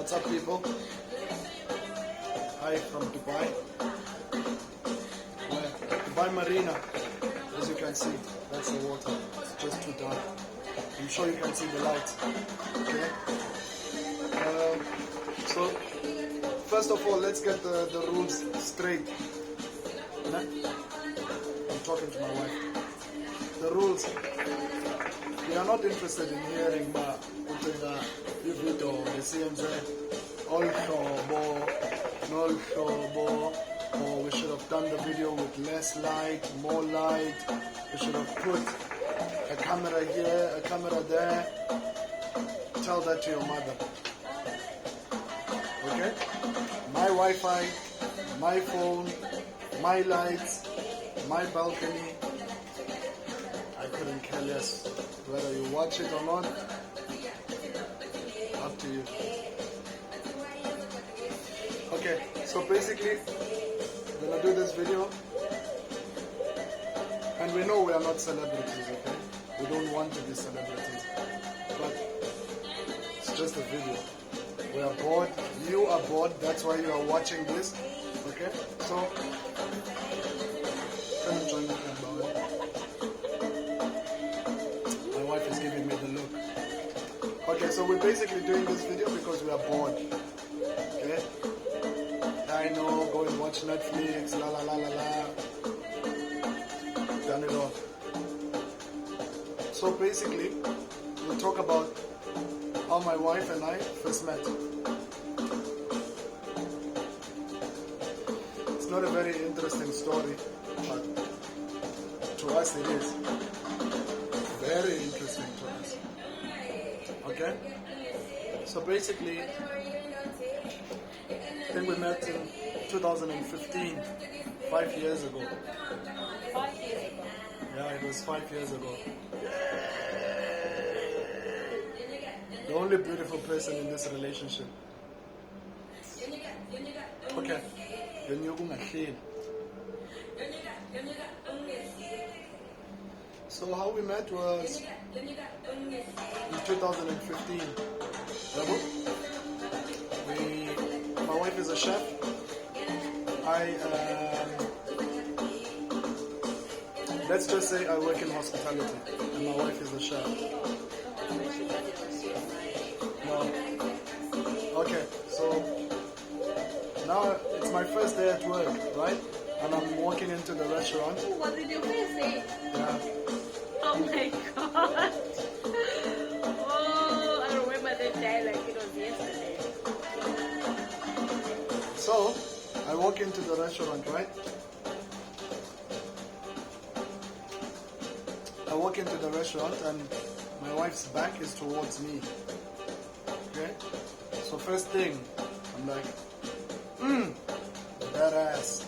What's up, people? Hi from Dubai. Dubai Marina, as you can see, that's the water. It's just too dark. I'm sure you can see the lights. Okay. So, first of all, let's get the rules straight. I'm talking to my wife. The rules. We are not interested in hearing the video, the CMZ, all shobo, no shobo, or we should have done the video with less light, more light. We should have put a camera here, a camera there. Tell that to your mother. Okay? My Wi-Fi, my phone, my lights, my balcony. I couldn't care less whether you watch it or not. Up to you. Okay, so basically, we're gonna do this video, and we know we are not celebrities, okay? We don't want to be celebrities, but it's just a video. We are bored, you are bored, that's why you are watching this, okay? So, come and join me, my wife is giving me the look. Okay, so we're basically doing this video because we are bored, okay? I know, go and watch Netflix, la la la la la. Done it all. So basically, we'll talk about how my wife and I first met. It's not a very interesting story, but to us it is. Very interesting to us. Okay? So basically, I think we met in 2015, 5 years ago. 5 years ago. Yeah, it was 5 years ago. The only beautiful person in this relationship. Okay. So how we met was in 2015. My wife is a chef. Let's just say I work in hospitality, and my wife is a chef. No. Okay, so now it's my first day at work, right? And I'm walking into the restaurant. Oh, was it your first day? Yeah. Oh my god. Oh, I remember that day like it was yesterday. So, I walk into the restaurant, right? I walk into the restaurant and my wife's back is towards me. Okay? So first thing, I'm like, that ass.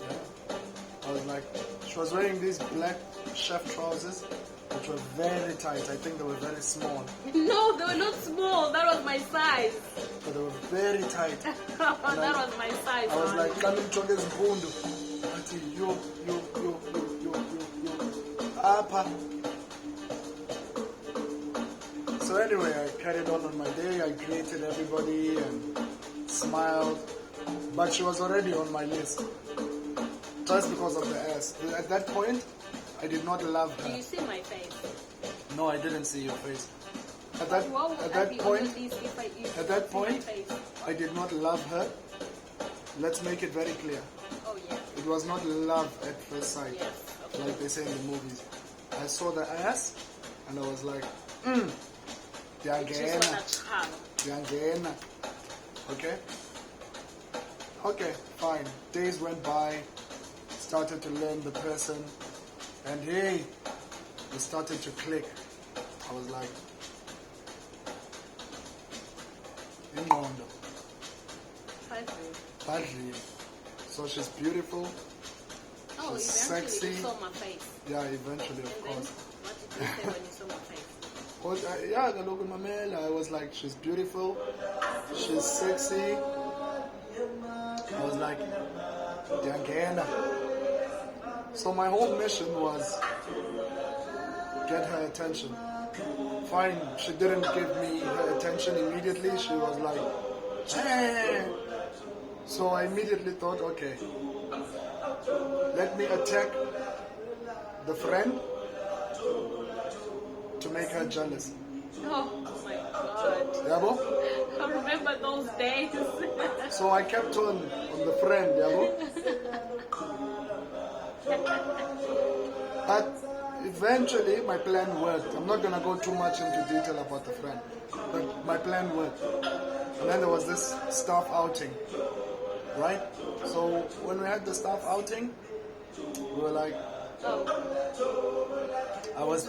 Yeah. I was like, she was wearing these black chef trousers, which were very tight. I think they were very small. No, they were not small. That was my size. But they were very tight. That was my size. I was man. like, "Kami chokes mpundu." Ati yo. Apa. So anyway, I carried on my day. I greeted everybody and smiled. But she was already on my list. Just because of the ass. At that point, I did not love Do her. you see my face? No, I didn't see your face. At What would I that be point, on this if I see that my point, face? I did not love her. Let's make it very clear. Oh yeah. It was not love at first sight, Yes. Okay. like they say in the movies. I saw the ass, and I was like, Just Diangena, want a child. Diangena. Okay? Okay, fine. Days went by, started to learn the person, and hey, we started to click. I was like, Ingondo, 5 years. Badri. So she's beautiful. Oh, She's eventually sexy. you saw my face. Yeah, eventually, of And then, course. what did you say when you saw my face? Well, yeah, kaloku mamela. I was like, she's beautiful, she's sexy. I was like, Diangena. So my whole mission was get her attention. fine. She didn't give me her attention immediately. She was like, hey. So I immediately thought, okay, let me attack the friend to make her jealous. Oh my God. Yabo? I remember those days. So I kept on the friend, yabo? But eventually my plan worked. I'm not gonna go too much into detail about the friend, but my plan worked. And then there was this staff outing, right? So when we had the staff outing, we were like, Oh. it was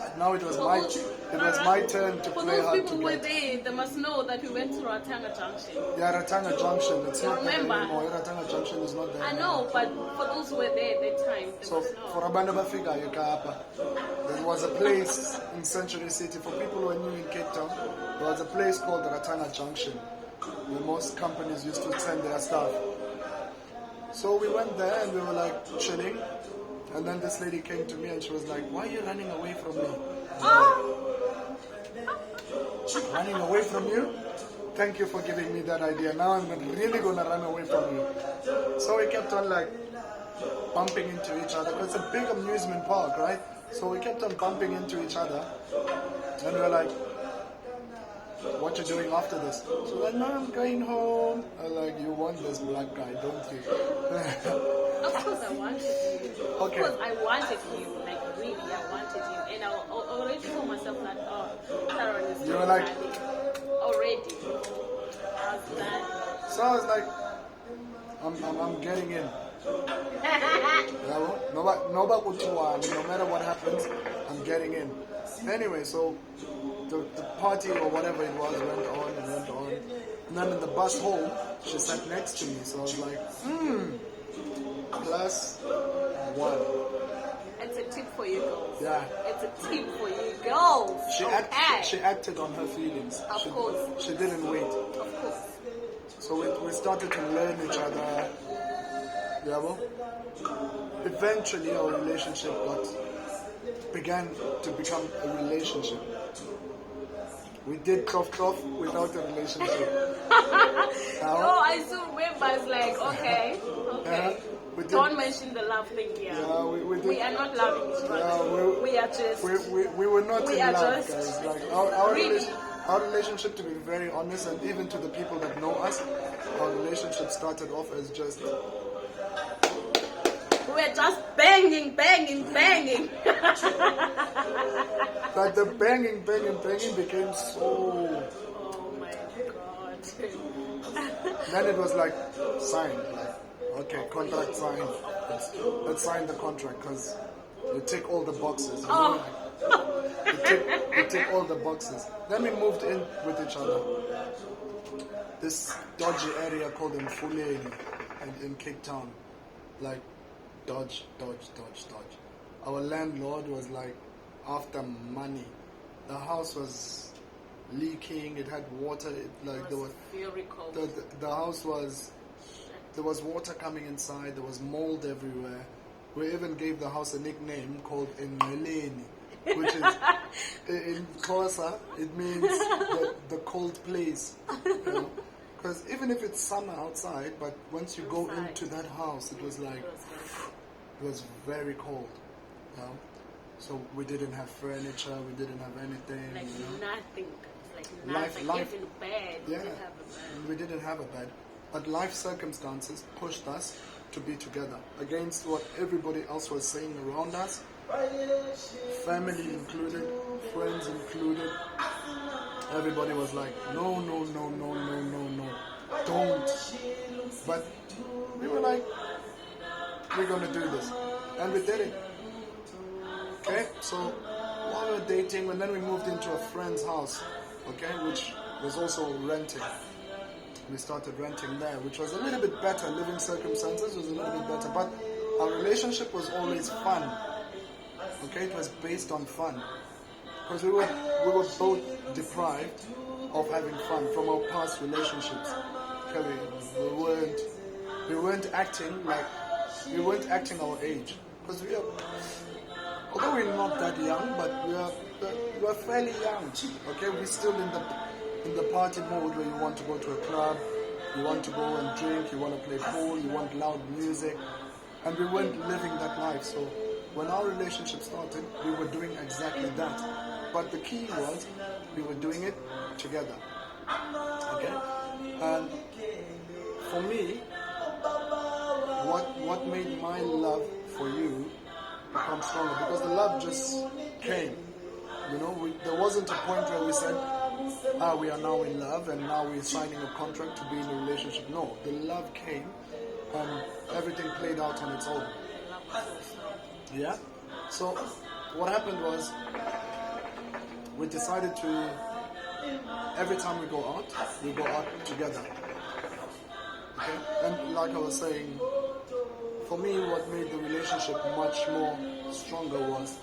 my turn to For play those hard people to who were get. there, they must know that we went to Ratanga Junction. Yeah, Ratanga Junction. It's not there Remember? anymore. Ratanga Junction is not there. I anymore. know, but for those who were there at that time, they So must know. for abantu abafikayo eKapa, there was a place in Century City. For people who are new in Cape Town, there was a place called Ratanga Junction, where most companies used to send their staff. So we went there and we were like chilling, and then this lady came to me and she was like, "Why are you running away from me?" Running away from you? Thank you for giving me that idea. Now I'm really gonna run away from you. So we kept on like bumping into each other. It's a big amusement park, right? So we kept on bumping into each other. And we were like, what you doing after this? So like, no, I'm going home. I was like, you want this black guy, don't you? Of course I wanted you. Okay. Of course I wanted you. Like really, I wanted you. And I already told myself that, oh, Sharon is You were like- already. I was done. So I was like, I'm getting in. No matter what happens, I'm getting in. Anyway, so the party or whatever it was went on and went on. And then in the bus home, she sat next to me. So I was like, +1. It's a tip for you girls. Yeah. It's a tip for you girls. She acted on her feelings. Of course. She didn't wait. Of course. So we started to learn each other. Yeah, well, eventually our relationship began to become a relationship. We did tough without a relationship. Oh, I still remember. It's like, okay. We did, Don't mention the love thing here. yeah, we did. We are not loving each other. Yeah, we are just. we were not We in are love, just- guys. Like our Really? our relationship, to be very honest, and even to the people that know us, our relationship started off as just We're just banging. but the banging became so. Oh my God. Then it was like signed, like okay, contract signed. Let's sign the contract because you tick all the boxes. You know? You tick all the boxes. Then we moved in with each other. This dodgy area called Mfuleni in Cape Town, like dodge. Our landlord was like after money. The house was leaking. It had water. There was very cold. the house was. There was water coming inside. There was mold everywhere. We even gave the house a nickname called Enmeleni, which is in Xhosa. It means the cold place. Because even if it's summer outside, but once you go into that house, it was like it was very cold. So we didn't have furniture. We didn't have anything. Like nothing. Like Life- nothing. life- Even bed. We Yeah, didn't have a bed. we didn't have a bed. But life circumstances pushed us to be together against what everybody else was saying around us, family included, friends included. Everybody was like, no, don't. But we were like, we're gonna do this, and we did it. Okay, so while we were dating, and then we moved into a friend's house, okay, which was also renting. We started renting there, which was a little bit better. Living circumstances was a little bit better, but our relationship was always fun. Okay, it was based on fun because we were both deprived of having fun from our past relationships. Okay, we weren't acting our age because although we're not that young, but we are we're fairly young. Okay, we're still in the party mode where you want to go to a club, you want to go and drink, you want to play pool, you want loud music, and we weren't living that life. So when our relationship started, we were doing exactly that. But the key was we were doing it together. Okay, and for me, what made my love for you become stronger, because the love just came. You know, there wasn't a point where we said, we are now in love and now we're signing a contract to be in a relationship. No, the love came and everything played out on its own. Yeah? So what happened was we decided to, every time we go out together. Okay? And like I was saying, for me, what made the relationship much more stronger was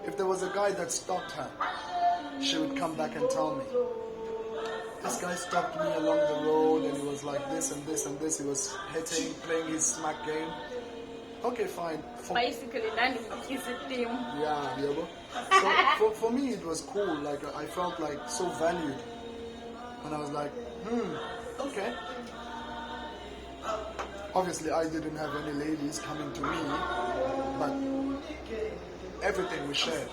if there was a guy that stopped her, she would come back and tell me, this guy stopped me along the road and he was like this and this and this. He was hitting, playing his smack game. Okay, fine. Basically, none of his team. Yeah, so for me, it was cool. Like, I felt like so valued. And I was like, okay. Obviously, I didn't have any ladies coming to me, but everything we shared.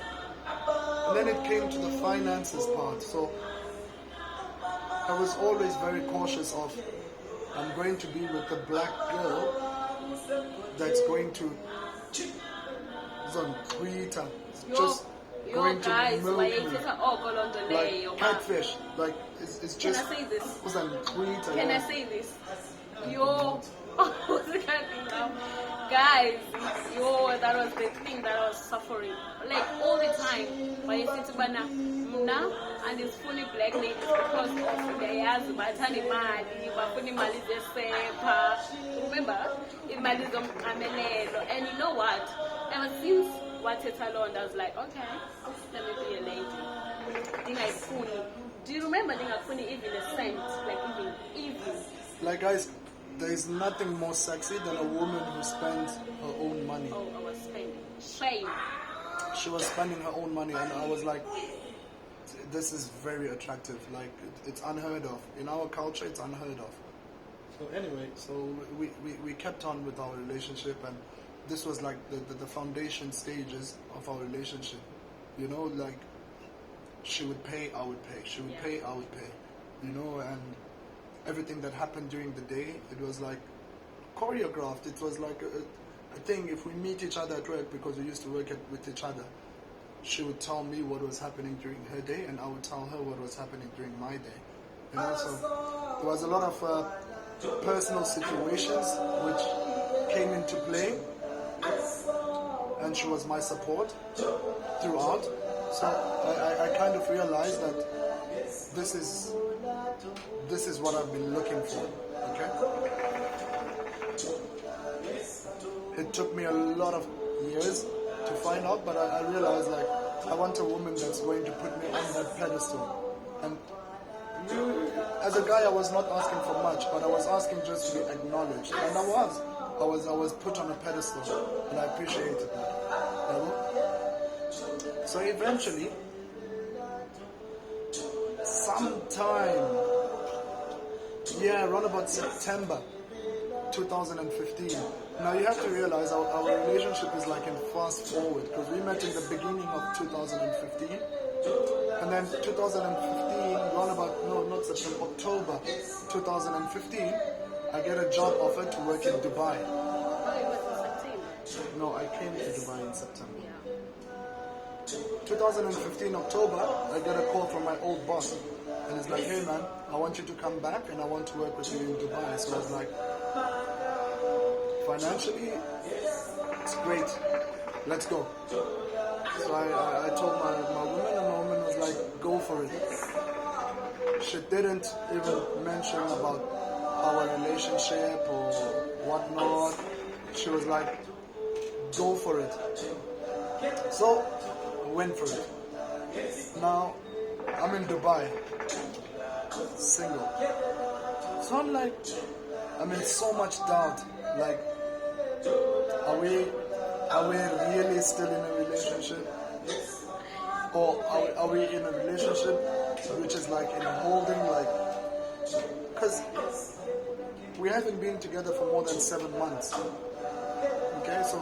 And then it came to the finances part. So I was always very cautious of, I'm going to be with a black girl that's going to just going to milk me. Like catfish. Like it's just. Can I say this? Can I say this? Guys, that was the thing that I was suffering. Like all the time. But you see, Muna and his funny black ladies because of the years, Batani Mali, Bafuni Mali Sepa. Remember? In Malizom Amelelo. And you know what? Ever since Watetalon, I was like, okay, let me be a lady. Do you remember Dingafuni even a scent? Like even. Like guys, there is nothing more sexy than a woman who spends her own money. Oh, I was spending. Shame. She was spending her own money, and I was like, this is very attractive. Like, it's unheard of. In our culture, it's unheard of. So anyway, we kept on with our relationship, and this was like the foundation stages of our relationship. You know, like, she would pay, I would pay. She would pay, I would pay. You know, and everything that happened during the day, it was like choreographed. It was like a thing. If we meet each other at work, because we used to work with each other, she would tell me what was happening during her day, and I would tell her what was happening during my day. You know, so there was a lot of personal situations which came into play, and she was my support throughout. So I kind of realized that this is what I've been looking for. Okay. It took me a lot of years to find out, but I realized, like, I want a woman that's going to put me on that pedestal. And as a guy, I was not asking for much, but I was asking just to be acknowledged, and I was put on a pedestal, and I appreciated that. You know? So eventually, sometime, around about September 2015. Now you have to realize our relationship is like in fast forward, because we met in the beginning of 2015, and then 2015, around about, no, not September, October 2015, I get a job offer to work in Dubai. Oh, it was in September. No, I came to Dubai in September. 2015 October, I get a call from my old boss, and it's like, hey man, I want you to come back and I want to work with you in Dubai. So I was like, financially, it's great, let's go. So I told my woman, and my woman was like, go for it. She didn't even mention about our relationship or whatnot. She was like, go for it. So I went for it. Now I'm in Dubai, single. So I'm like, I'm in so much doubt. Like, are we really still in a relationship? Or are we in a relationship which is like in a holding, like, because we haven't been together for more than 7 months. Okay, so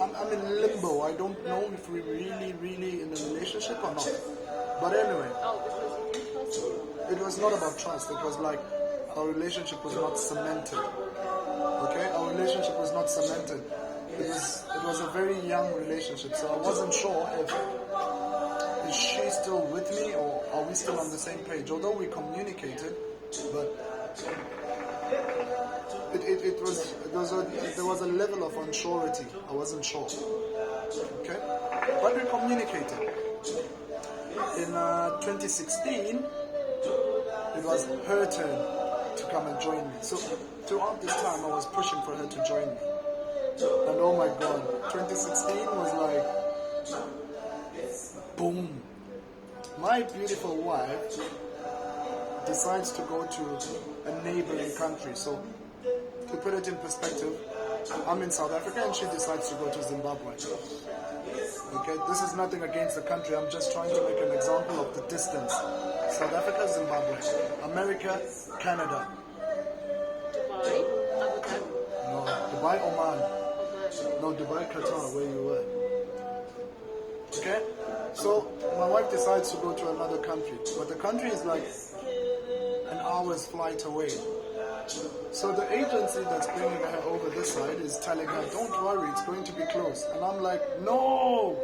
I'm in limbo. I don't know if we're really in a relationship or not. But anyway, Oh, because you didn't trust him. it was not about trust. It was like our relationship was not cemented. Okay, our relationship was not cemented. It was a very young relationship, so I wasn't sure if is she still with me or are we still on the same page. Although we communicated, but there was a level of unsurety. I wasn't sure. Okay, but we communicated. In 2016, it was her turn to come and join me. So throughout this time, I was pushing for her to join me. And oh my God, 2016 was like, boom. My beautiful wife decides to go to a neighboring country. So to put it in perspective, I'm in South Africa and she decides to go to Zimbabwe. Okay, this is nothing against the country. I'm just trying to make an example of the distance. South Africa, Zimbabwe, America, Canada. Dubai, Abu Dhabi, No, Dubai, Oman. Oman. No, Dubai, Qatar, where you were. Okay? So, my wife decides to go to another country. But the country is like an hour's flight away. So the agency that's bringing her over this side is telling her, don't worry, it's going to be close. And I'm like, no!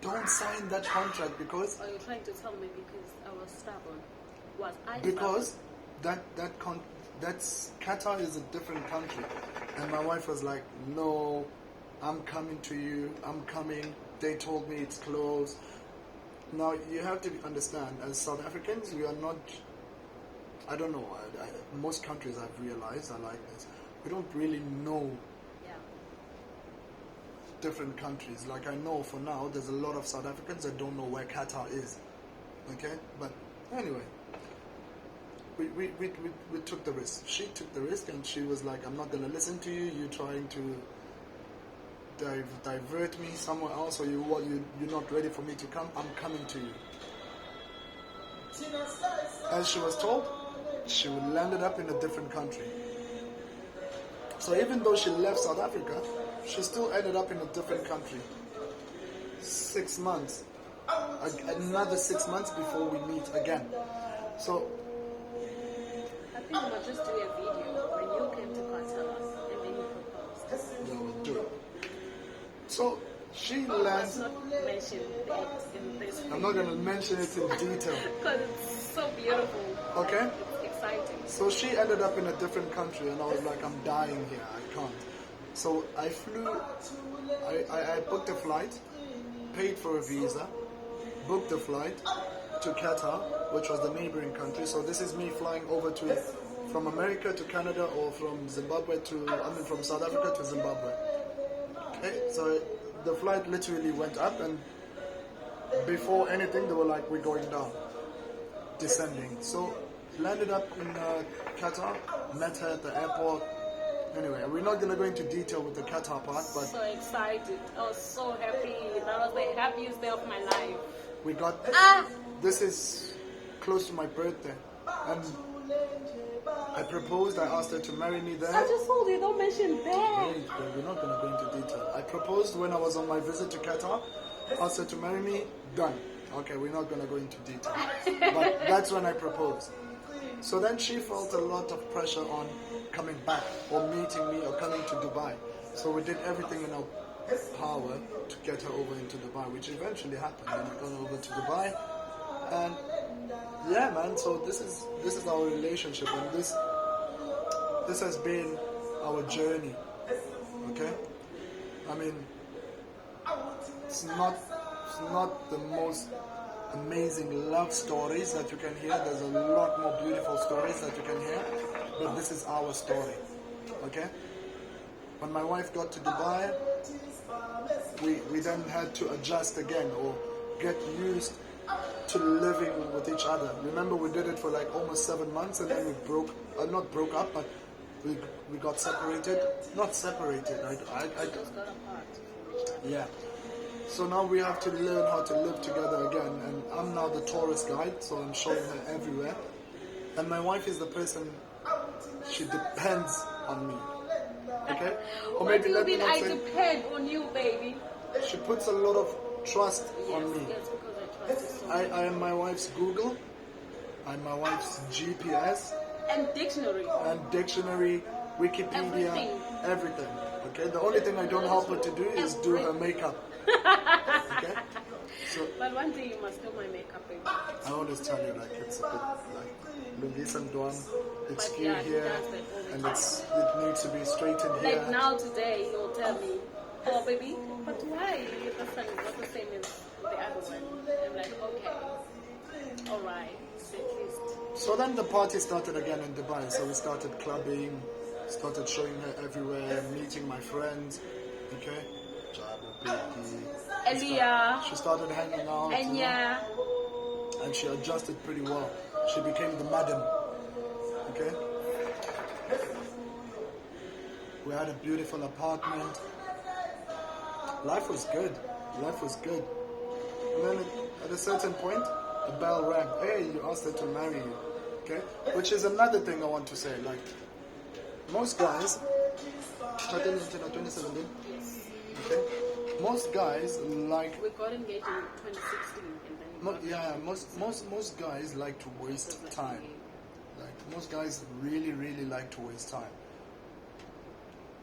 Don't sign that contract because... Are you trying to tell me because I was stubborn? Was I Because that's Qatar is a different country. And my wife was like, no, I'm coming to you, I'm coming. They told me it's closed. Now, you have to understand, as South Africans, we are not, I don't know, most countries I've realized are like this. We don't really know Yeah. different countries. Like I know for now, there's a lot of South Africans that don't know where Qatar is. Okay? But anyway, we took the risk. She took the risk and she was like, I'm not going to listen to you. You're trying to divert me somewhere else, or you're not ready for me to come. I'm coming to you. As she was told, she landed up in a different country. So even though she left South Africa, she still ended up in a different country. 6 months. Another 6 months before we meet again. So I think we might just do a video when you came to Qatar and then you proposed. yeah, we'll do it. So she Let's lands. not mention that in this I'm not going to mention it in detail. because it's so beautiful. Okay? It's exciting. So she ended up in a different country and I was like, I'm dying here, I can't. So I flew, I booked a flight, paid for a visa, booked a flight to Qatar, which was the neighboring country. So this is me flying over from America to Canada or from from South Africa to Zimbabwe. Okay, so the flight literally went up and before anything they were like, we're going down, descending. So landed up in Qatar, met her at the airport. Anyway, we're not going to go into detail with the Qatar part, but So excited. I was so happy. That was the happiest day of my life. we got, this is close to my birthday, and I proposed, I asked her to marry me there. I just told you, don't mention that. Wait, but we're not going to go into detail. I proposed when I was on my visit to Qatar, asked her to marry me, done. Okay, we're not going to go into detail. But that's when I proposed. So then she felt a lot of pressure on coming back or meeting me or coming to Dubai. So we did everything in our power to get her over into Dubai, which eventually happened. And we got over to Dubai. And yeah, man, so this is our relationship, and this has been our journey. Okay? I mean, it's not the most amazing love stories that you can hear. There's a lot more beautiful stories that you can hear, but this is our story. Okay? When my wife got to Dubai, we then had to adjust again or get used to living with each other. Remember, we did it for like almost 7 months, and then we not broke up, but we got separated. Not separated. I Just got apart. yeah. So now we have to learn how to live together again. And I'm now the tourist guide, so I'm showing her everywhere. And my wife is the person, she depends on me. Okay? Or What do you let me mean not I say, depend on you, baby? she puts a lot of trust on me. Yes, because I trust you so much. I am my wife's Google, I'm my wife's GPS, And dictionary. and dictionary, Wikipedia, everything. Okay? The only thing I don't help her to do is do her makeup. Okay? So But one day you must do my makeup, baby. I always tell you, like, it's a bit like Lungisa Mdwan, it's But few yeah, he here, does that all the and time. it needs to be straightened here. Like now today, he'll tell me, oh baby, but why the sun is not the same as the other one? I'm like, okay, alright, at least. So then the party started again in Dubai. So we started clubbing, started showing her everywhere, meeting my friends. Okay? Jabo, Biggie. Elia, She started hanging out. you know, Enya, and she adjusted pretty well. She became the madam. Okay? We had a beautiful apartment. Life was good. Life was good. And then at a certain point, the bell rang. Hey, you asked her to marry you. Okay? Which is another thing I want to say. Like, most guys, I think it's in 2017. yes. Okay? Most guys like, We got engaged in 2016 and then most guys like to waste time. Like, most guys really like to waste time.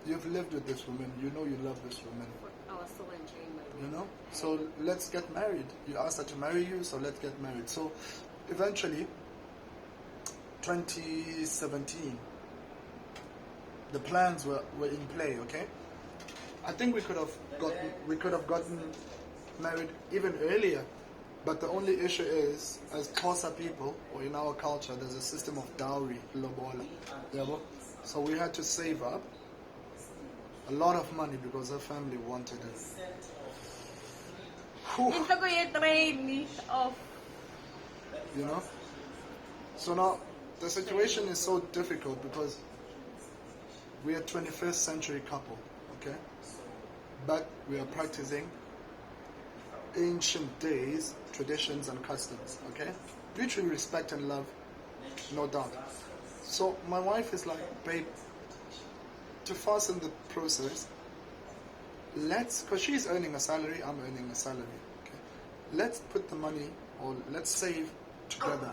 You've lived with this woman. You know you love this woman. I was still enjoying my You know? So let's get married. You asked her to marry you, so let's get married. So eventually, 2017, the plans were in play, okay? I think we could have gotten married even earlier. But the only issue is, as Xhosa people, or in our culture, there's a system of dowry, lobola. Yabo? So we had to save up a lot of money because her family wanted it. Whew. Inhloko yetreni of You know? So now the situation is so difficult because we are 21st century couple, okay? But we are practicing ancient days, traditions and customs, okay? Which we respect and love, no doubt. So my wife is like, babe, to fasten the process, because she's earning a salary, I'm earning a salary, okay? Let's put the money, or let's save together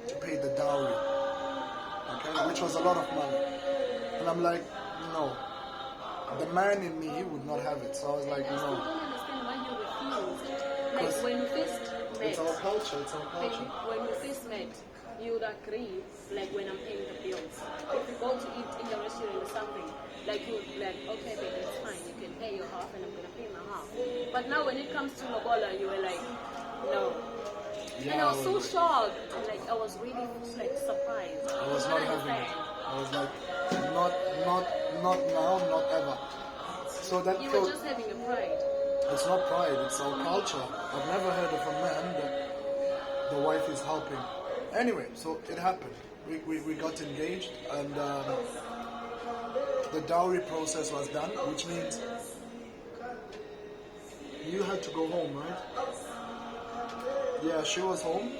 to pay the dowry, okay? Which was a lot of money. And I'm like, no. The man in me would not have it. So I was like, I still no. don't understand why you refused. Like Because when we first met, It's our culture, it's our baby, culture. when we first met, you would agree, like when I'm paying the bills. If you go to eat in the restaurant or something, like you would be like, okay baby, it's fine, you can pay your half and I'm gonna pay my half. But now when it comes to lobola, you were like, no. And I was so shocked. Like I was really like surprised. I was not having it. I was like, not now, not ever. So that You felt, were just having a pride. it's not pride, it's our culture. I've never heard of a man that the wife is helping. Anyway, so it happened. We got engaged and the dowry process was done, which means you had to go home, right? Yeah, she was home.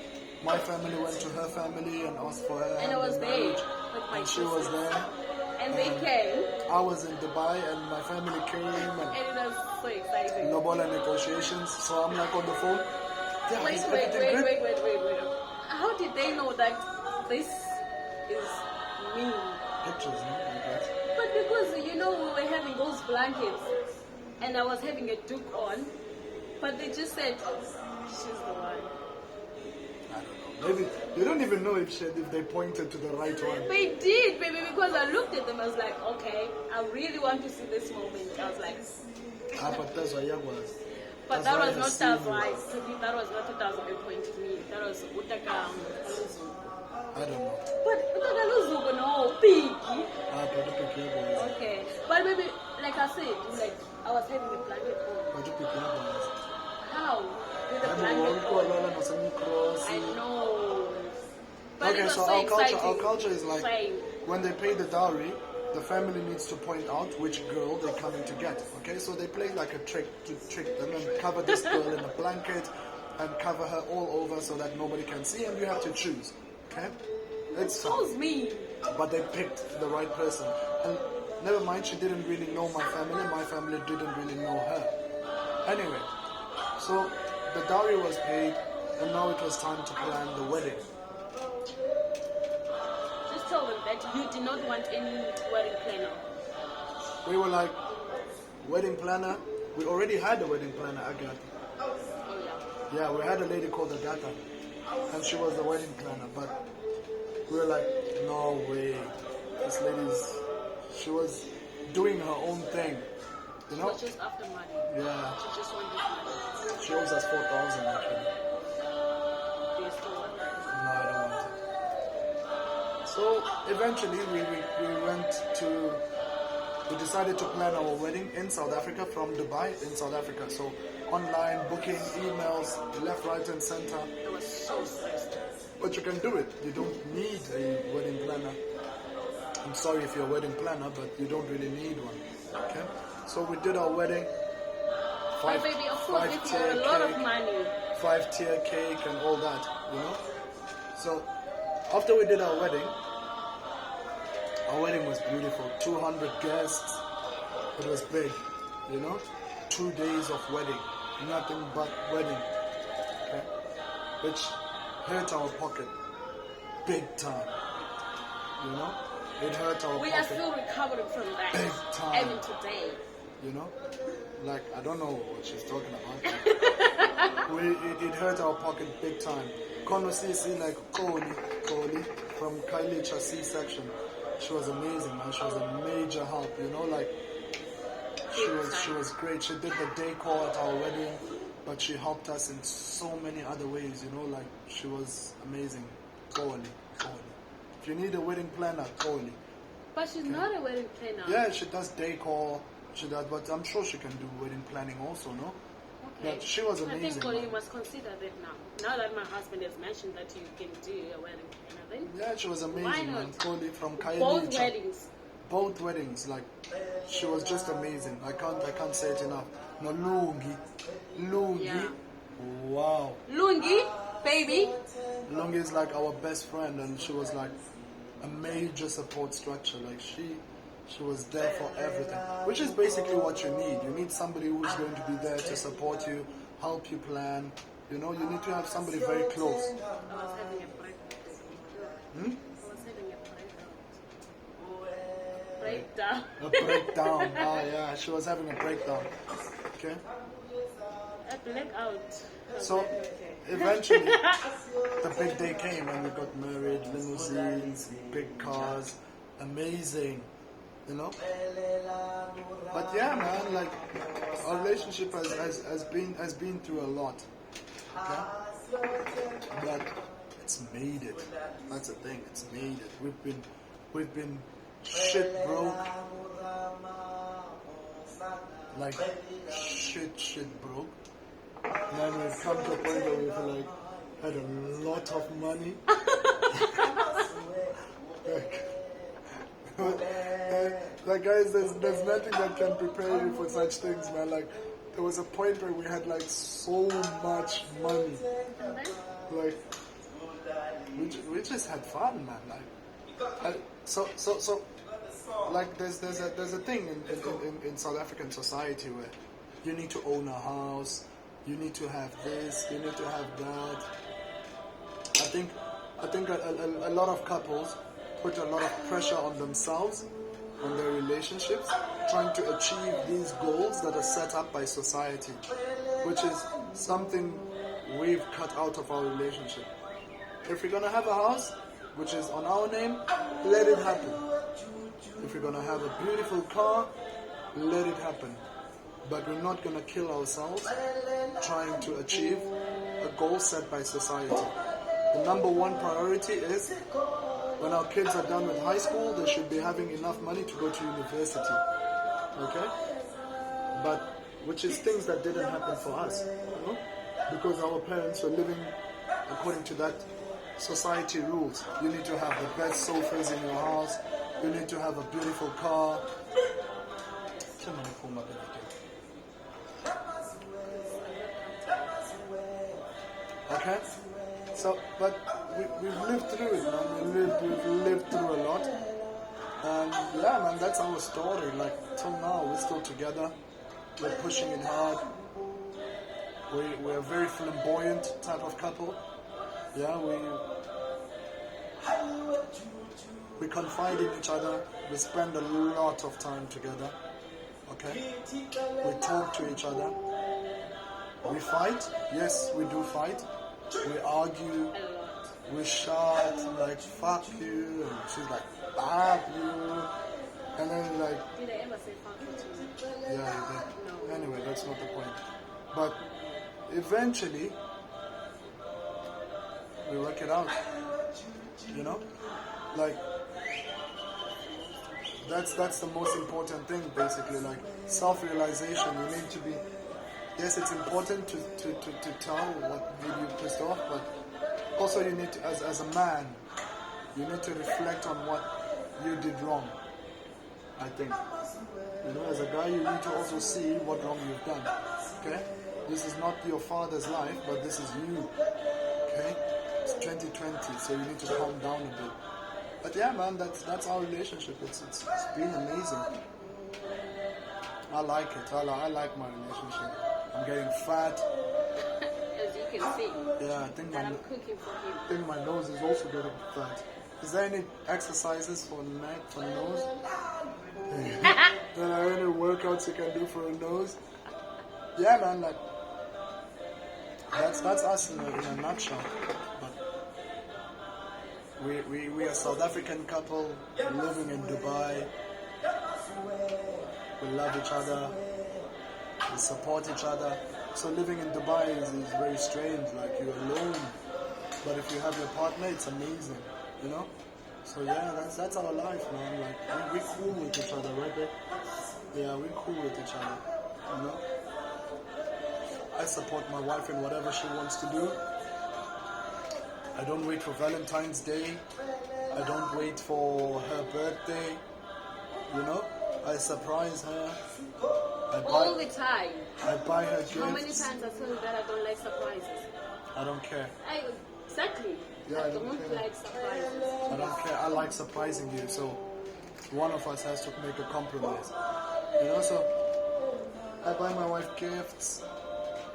My family went to her family and asked for her. And I hand was in there marriage. with my And she was sisters. there. And they came, I was in Dubai and my family came and and it was so exciting. lobola negotiations. So I'm like on the phone. Yeah, Wait, is wait, everything wait, good? wait, wait, wait, wait. How did they know that this is me? Pictures, no? Like that. But because, you know, we were having those blankets, and I was having a duke on, but they just said, she's the one. I don't know. Maybe they don't even know if they pointed to the right one. They did, baby, because I looked at them, I was like, okay, I really want to see this moment. I was like, But that's why young was. but That's that why was I not see you. right. To me, that was not what I was point to me. That was Utakam. I don't know. But Utakaluzuko, no, big. But you pick your boys. Okay, but maybe, like I said, like I was having a blanket on. But you pick your boys. How? With a I'm blanket on. cross. I know. But it Okay, was so so our exciting. culture is like Same. when they pay the dowry, the family needs to point out which girl they're coming to get. Okay, so they play like a trick to trick them and cover this girl in a blanket and cover her all over so that nobody can see, and you have to choose. Okay, it's fun. Choose me. But they picked the right person. And never mind, she didn't really know my family didn't really know her. Anyway, so the dowry was paid, and now it was time to plan the wedding. Just tell them that you did not want any wedding planner. We were like, wedding planner? We already had a wedding planner, Agatha. Oh yeah. Yeah, we had a lady called Agatha, and she was the wedding planner, but we were like, no way. This she was doing her own thing, you She know? was just after money. Yeah, She just wanted money. she owes us 4,000 actually. Do you still want that? No, I don't want it. So eventually we decided to plan our wedding in South Africa, from Dubai in South Africa. So online booking, emails, left, right and center. It was so stressful. But you can do it. You don't need a wedding planner. I'm sorry if you're a wedding planner, but you don't really need one. Okay? So we did our wedding. But baby, of course, if you had a lot of money. 5-tier cake and all that, you know? So after we did our wedding was beautiful. 200 guests. It was big, you know? 2 days of wedding. Nothing but wedding. Okay? Which hurt our pocket big time, you know? It hurt our We pocket are still recovering from that. big time, Even today. you know? Like, I don't know what she's talking about. It hurt our pocket big time. Kono CC, like Koli from Kylie C-section. She was amazing, man. She was a major help, you know? Like, she was great. She did the decor at our wedding, but she helped us in so many other ways, you know? Like, she was amazing. Koli. If you need a wedding planner, Koli. But she's not a wedding planner. Yeah, she does decor, she does, but I'm sure she can do wedding planning also, no? Okay. But she was I think amazing. Koli, man. you must consider that now. Now that my husband has mentioned that you can do a wedding planner, then Yeah, she was amazing, Why man. not? Koli from Kylie. both weddings. Both weddings, like, she was just amazing. I can't say it enough. No, Lungi. Yeah. Wow. Lungi, baby. Lungi is like our best friend, and she was like a major support structure. Like, she was there for everything, which is basically what you need. You need somebody who's going to be there to support you, help you plan. You know, you need to have somebody very close. I was having a breakdown. I was having a breakdown. A breakdown. Ah, yeah, she was having a breakdown. Okay. A blackout. So eventually, the big day came and we got married. Limousines, big cars, amazing, you know. But yeah, man, like, our relationship has been through a lot. Okay? But it's made it. That's the thing. It's made it. We've been shit broke. Like, shit broke. Then we've come to a point where we've like had a lot of money. like guys, there's nothing that can prepare you for such things, man. Like, there was a point where we had like so much money. Like, we just had fun, man. Like, so like there's a thing in South African society where you need to own a house, you need to have this, you need to have that. I think a lot of couples put a lot of pressure on themselves, on their relationships, trying to achieve these goals that are set up by society, which is something we've cut out of our relationship. If we're gonna have a house, which is on our name, let it happen. If we're gonna have a beautiful car, let it happen. But we're not gonna kill ourselves trying to achieve a goal set by society. The number one priority is when our kids are done with high school, they should be having enough money to go to university. Okay? But which is things that didn't happen for us, you know? Because our parents were living according to that society rules. You need to have the best sofas in your house, You need to have a beautiful car. Okay? So, but we've lived through it, man. We've lived through a lot. And yeah, man, that's our story. Like, till now, we're still together. We're pushing it hard. We're a very flamboyant type of couple. Yeah, we confide in each other. We spend a lot of time together. Okay? We talk to each other. We fight. Yes, we do fight. We argue. We shout like fuck you, and she's like fuck you, and then like Did I ever say fuck you to you? yeah, you did. No. Anyway, that's not the point. But eventually, we work it out. You know, like that's the most important thing, basically. Like self-realization. You need to be. Yes, it's important to tell what made you pissed off, but also you need to, as a man, you need to reflect on what you did wrong. I think. You know, as a guy, you need to also see what wrong you've done. Okay? This is not your father's life, but this is you. Okay? It's 2020, so you need to calm down a bit. But yeah, man, that's our relationship. It's been amazing. I like it. I like my relationship. I'm getting fat. As you can see. Yeah, I think That I'm cooking for him. I think my nose is also getting fat. Is there any exercises for neck, for nose? There are any workouts you can do for a nose? Yeah, man, like that's us in a nutshell. But we are a South African couple living in Dubai. We love each other. We support each other. So living in Dubai is very strange. Like you're alone, but if you have your partner, it's amazing. You know. So yeah, that's our life, man. Like we're cool with each other, right, babe? Yeah, we're cool with each other. You know. I support my wife in whatever she wants to do. I don't wait for Valentine's Day. I don't wait for her birthday. You know. I surprise her. All the time. I buy her gifts. How many times I tell you that I don't like surprises? I don't care. Exactly. Yeah, I don't like surprises. I don't care. I like surprising you. So one of us has to make a compromise. You know, so I buy my wife gifts.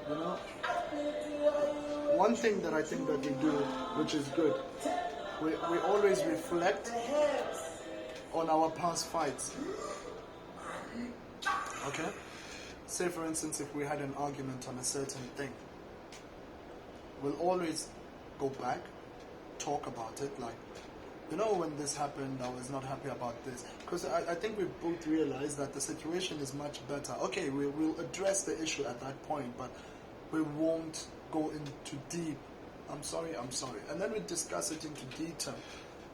You know. One thing that I think that we do, which is good, we always reflect on our past fights. Okay? Say for instance, if we had an argument on a certain thing, we'll always go back, talk about it, like, you know, when this happened, I was not happy about this. Because I think we both realize that the situation is much better. Okay, we'll address the issue at that point, but we won't go into deep. I'm sorry. And then we discuss it into detail.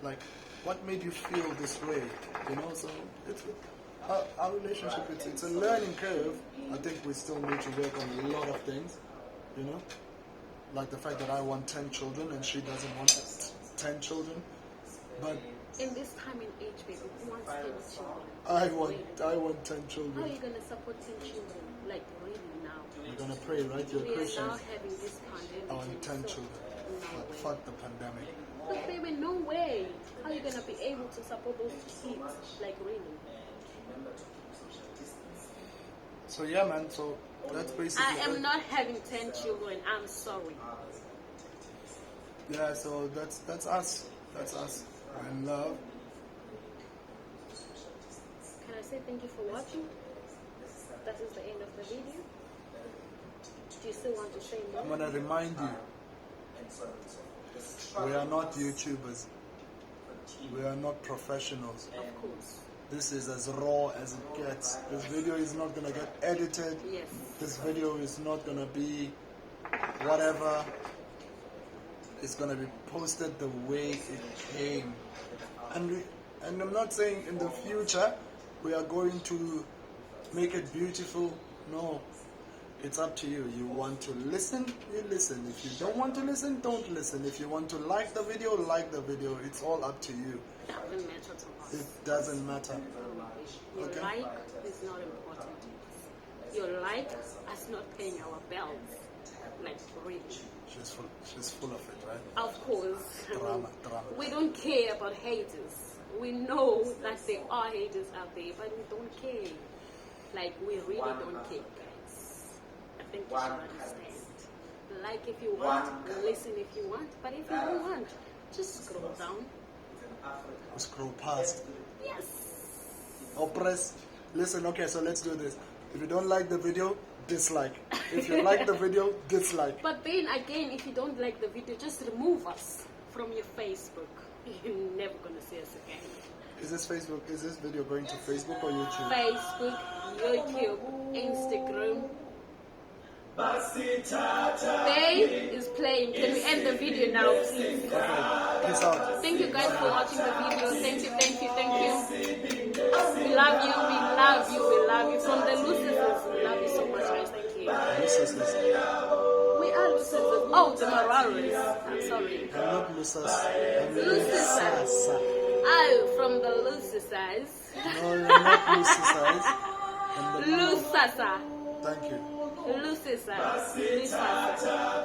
Like, what made you feel this way? You know, so it's our relationship, it's a learning curve. I think we still need to work on a lot of things, you know, like the fact that I want 10 children and she doesn't want 10 children. But in this time and age, baby, who wants 10 children? I want 10 How children. are you gonna support 10 children? Like really now? You're gonna pray, right? You're We are Christian. now having this pandemic. I want 10 so children. no But way. fuck the pandemic. But baby, no way. How are you gonna be able to support those kids? Like really? So yeah, man. So that's basically. I am it. not having 10 children. I'm sorry. Yeah. So that's us. That's us. I love. Can I say thank you for watching? That is the end of the video. Do you still want to say more? I'm gonna remind you. We are not YouTubers. We are not professionals. Of course. This is as raw as it gets. This video is not gonna get edited. Yes. This video is not gonna be whatever. It's gonna be posted the way it came. And I'm not saying in the future we are going to make it beautiful. No. It's up to you. You want to listen, you listen. If you don't want to listen, don't listen. If you want to like the video, like the video. It's all up to you. Doesn't matter to us. It doesn't matter. Your Okay. like is not important to us. Your like us not paying our bills. Like really. She's full of it, right? Of course. Drama. We don't care about haters. We know that there are haters out there, but we don't care. Like, we really don't care, guys. I think you should understand. Like if you want, listen if you want, but if you don't want, just scroll down. Scroll past. Yes. Or press. Listen, okay, so let's do this. If you don't like the video, dislike. If you like the video, dislike. But then again, if you don't like the video, just remove us from your Facebook. You're never gonna see us again. Is this Facebook? Is this video going to Facebook or YouTube? Facebook, YouTube, Instagram. Bay is playing. Can we end the video now, please? Okay, peace out. Thank you guys for watching the video. Thank you. We love you, we love you, we love you. From the Lucifers, we love you so much, guys. Thank you. Lucas. We are Lucifers. Oh, the Mararis. I'm sorry. I'm not Lucas. I'm Lucas. Lucas. Oh, from the Lucifers. No, you're not Lucas. Lucasa. Thank you. Lucasa.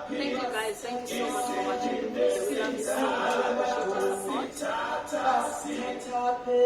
Thank you guys. Thank you so much for watching the video. We love you so much. We appreciate your support.